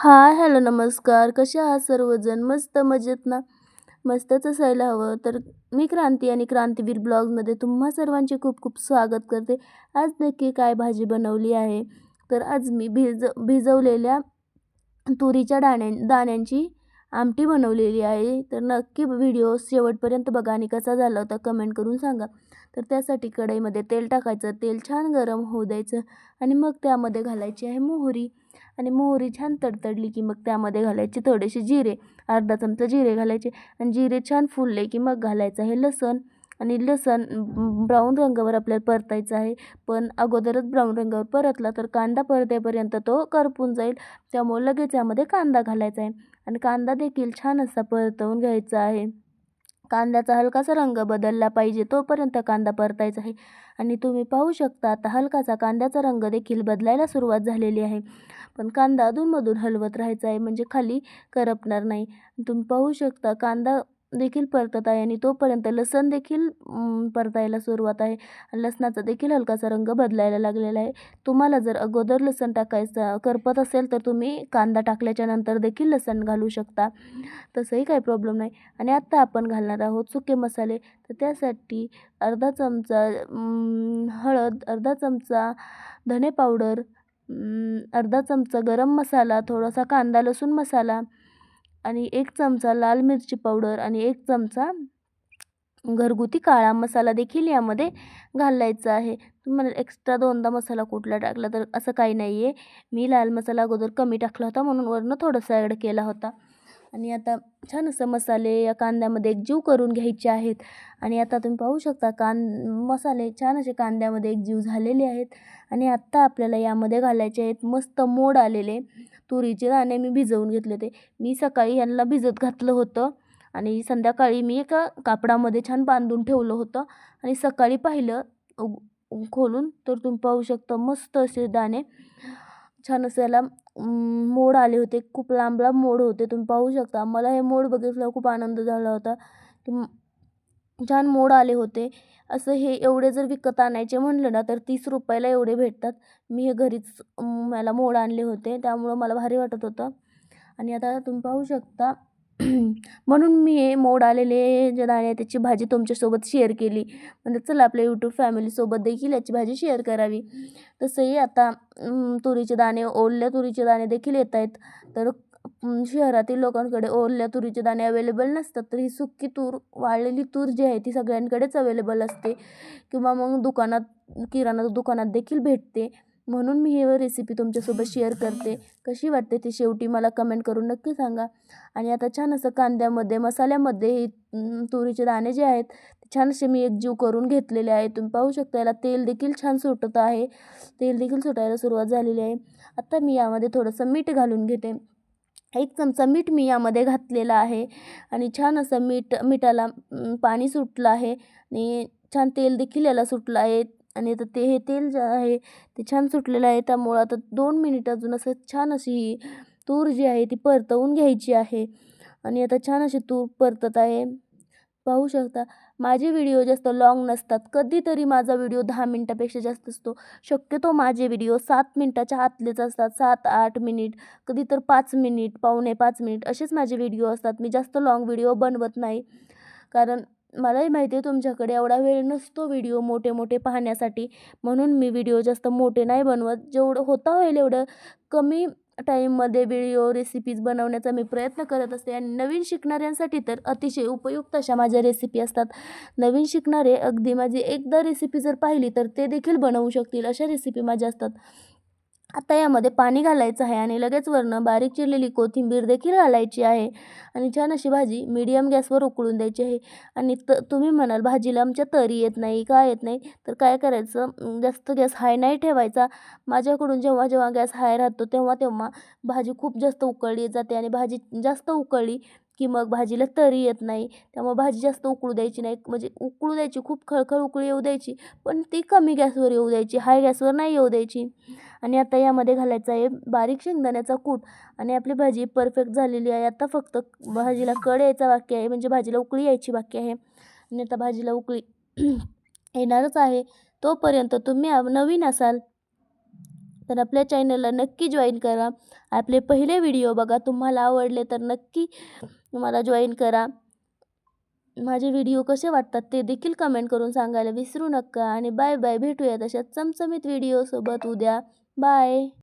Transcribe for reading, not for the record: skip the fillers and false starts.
हाय, hello, नमस्कार. कसे आहात सर्वजण? मस्त मजेत ना? मस्तच असायला हवं. तर मी क्रांती आणि क्रांतीवीर ब्लॉगमध्ये तुम्हा सर्वांचे खूप खूप स्वागत करते. आज नक्की काय भाजी बनवली आहे? तर आज मी भिजवलेल्या तुरीच्या दाण्यांची आमटी बनवलेली आहे. तर नक्की व्हिडिओ शेवटपर्यंत बघा आणि कसा झाला होता कमेंट करून सांगा. तर त्यासाठी कढईमध्ये तेल टाकायचं. तेल छान गरम होऊ द्यायचं आणि मग त्यामध्ये घालायची आहे मोहरी. आणि मोहरी छान तडतडली की मग त्यामध्ये घालायचे थोडेसे जिरे. अर्धा चमचा जिरे घालायचे आणि जिरे छान फुलले की मग घालायचं आहे लसूण. आणि लसूण ब्राऊन रंगावर आपल्याला परतायचं आहे. पण अगोदरच ब्राऊन रंगावर परतला तर कांदा परतेपर्यंत तो करपून जाईल. त्यामुळे लगेच यामध्ये कांदा घालायचा आहे आणि कांदा देखील छान असा परतवून घ्यायचा आहे. कांद्याचा हलकासा रंग बदलला पाहिजे तोपर्यंत कांदा परतायचा आहे. आणि तुम्ही पाहू शकता आता हलकासा कांद्याचा रंग देखील बदलायला सुरुवात झालेली आहे. पण कांदा अधूनमधून हलवत राहायचा आहे म्हणजे खाली करपणार नाही. तुम्ही पाहू शकता कांदा देखील परतत आहे आणि तोपर्यंत लसूण देखील परतायला सुरुवात आहे. आणि लसणाचा देखील हलकासा रंग बदलायला लागलेला आहे. तुम्हाला जर अगोदर लसूण टाकायचं करपत असेल तर तुम्ही कांदा टाकल्याच्या नंतर देखील लसूण घालू शकता. तसंही काही प्रॉब्लेम नाही. आणि आत्ता आपण घालणार आहोत सुके मसाले. तर त्यासाठी अर्धा चमचा हळद, अर्धा चमचा धने पावडर, अर्धा चमचा गरम मसाला, थोडासा कांदा लसूण मसाला आणि 1 चमचा लाल मिरची पावडर आणि 1 चमचा घरगुती काळा मसाला देखील यामध्ये घालायचा आहे. तुम्हाला एक्स्ट्रा दोनदा मसाला कुठला टाकला तर असं काही नाही आहे. मी लाल मसाला अगोदर कमी टाकला होता म्हणून वरनं थोडासा ॲड केला होता. आणि आता छान असं मसाले या कांद्यामध्ये एकजीव करून घ्यायचे आहेत. आणि आता तुम्ही पाहू शकता मसाले छान असे कांद्यामध्ये एकजीव झालेले आहेत. आणि आत्ता आपल्याला यामध्ये घालायचे आहेत मस्त मोड आलेले तुरीचे दाणे. मी भिजवून घेतले ते. मी सकाळी यांना भिजत घातलं होतं आणि संध्याकाळी मी एका कापडामध्ये छान बांधून ठेवलं होतं आणि सकाळी पाहिलं खोलून तर तुम्ही पाहू शकता मस्त असे दाणे छान असं याला मोड आले होते. खूप लांब लांब मोड होते. तुम्ही पाहू शकता. मला हे मोड बघितल्यावर खूप आनंद झाला होता की छान मोड आले होते. असं हे एवढे जर विकत आणायचे म्हणलं ना तर 30 रुपयाला एवढे भेटतात. मी हे घरीच मला मोड आणले होते त्यामुळं मला भारी वाटत होतं. आणि आता तुम्ही पाहू शकता म्हणून मी हे मोड आलेले जे दाणे आहेत त्याची भाजी तुमच्यासोबत शेअर केली. म्हणजे चला आपल्या यूट्यूब फॅमिलीसोबत देखील याची भाजी शेअर करावी. तसंही आता तुरीचे दाणे, ओल्या तुरीचे दाणे देखील येत आहेत. तर शहरातील लोकांकडे ओल्या तुरीचे दाणे अवेलेबल नसतात. तर ही सुकी तूर, वाळलेली तूर जी आहे ती सगळ्यांकडेच अवेलेबल असते किंवा मग किराणा दुकानात देखील भेटते. म्हणून मी ही रेसिपी तुमच्यासोबत शेअर करते. कशी वाटते ती शेवटी मला कमेंट करून नक्की सांगा. आणि आता छान असं कांद्यामध्ये, मसाल्यामध्ये हे तुरीचे दाणे जे आहेत ते छान असे मी एकजीव करून घेतलेले आहे. तुम्ही पाहू शकता याला तेल देखील छान सुटत आहे. तेल देखील सुटायला सुरुवात झालेली आहे. आता मी यामध्ये थोडंसं मीठ घालून घेते. 1 चमचा मीठ मी यामध्ये घातलेलं आहे. आणि छान असं मिठाला पाणी सुटलं आहे आणि छान तेल देखील याला सुटलं आहे. आणि आता हे तेल जे आहे ते छान सुटलेलं आहे. त्यामुळं आता 2 मिनिट अजून असं छान अशी ही तूर जी आहे ती परतवून घ्यायची आहे. आणि आता छान अशी तूर परतत आहे. पाहू शकता. माझे व्हिडिओ जास्त लाँग नसतात. कधीतरी माझा व्हिडिओ 10 मिनिटापेक्षा जास्त असतो. शक्यतो माझे व्हिडिओ 7 मिनिटाच्या आतलेच असतात. 7-8 मिनिट, कधी तर 5 मिनिट, पावणे 5 मिनिट असेच माझे व्हिडिओ असतात. मी जास्त लाँग व्हिडिओ बनवत नाही. कारण मलाही माहिती आहे तुमच्याकडे एवढा वेळ नसतो व्हिडिओ मोठे पाहण्यासाठी. म्हणून मी व्हिडिओ जास्त मोठे नाही बनवत. जेवढं होता होईल एवढं कमी टाईममध्ये व्हिडिओ रेसिपीज बनवण्याचा मी प्रयत्न करत असते. आणि नवीन शिकणाऱ्यांसाठी तर अतिशय उपयुक्त अशा माझ्या रेसिपी असतात. नवीन शिकणारे अगदी माझी एकदा रेसिपी जर पाहिली तर ते देखील बनवू शकतील अशा रेसिपी माझ्या असतात. आता यामध्ये पाणी घालायचं आहे आणि लगेच वरनं बारीक चिरलेली कोथिंबीर देखील घालायची आहे. आणि छान अशी भाजी मीडियम गॅसवर उकळून द्यायची आहे. आणि तुम्ही म्हणाल भाजीला आमच्या तरी येत नाही, का येत नाही? तर काय करायचं, जास्त गॅस हाय नाही ठेवायचा. माझ्याकडून जेव्हा गॅस हाय राहतो तेव्हा भाजी खूप जास्त उकळली जाते आणि भाजी जास्त उकळली की मग भाजीला तरी येत नाही. त्यामुळे भाजी जास्त उकळू द्यायची नाही. म्हणजे उकळू द्यायची, खूप खळखळ उकळी येऊ द्यायची, पण ती कमी गॅसवर येऊ द्यायची, हाय गॅसवर नाही येऊ द्यायची. आणि आता यामध्ये घालायचा आहे बारीक शेंगदाण्याचा कूट. आणि आपली भाजी परफेक्ट झालेली आहे. आता फक्त भाजीला कड यायचा बाकी आहे, म्हणजे भाजीला उकळी यायची बाकी आहे. आणि आता भाजीला उकळी येणारच आहे. तोपर्यंत तुम्ही नवीन असाल तर आपल्या चॅनलला नक्की जॉईन करा. आपले पहिले व्हिडिओ बघा. तुम्हाला आवडले तर नक्की मला जॉईन करा. माझे व्हिडिओ कसे वाटतात ते देखील कमेंट करून सांगायला विसरू नका. आणि बाय बाय. भेटूया तशाच चमचमीत व्हिडिओसोबत उद्या. बाय.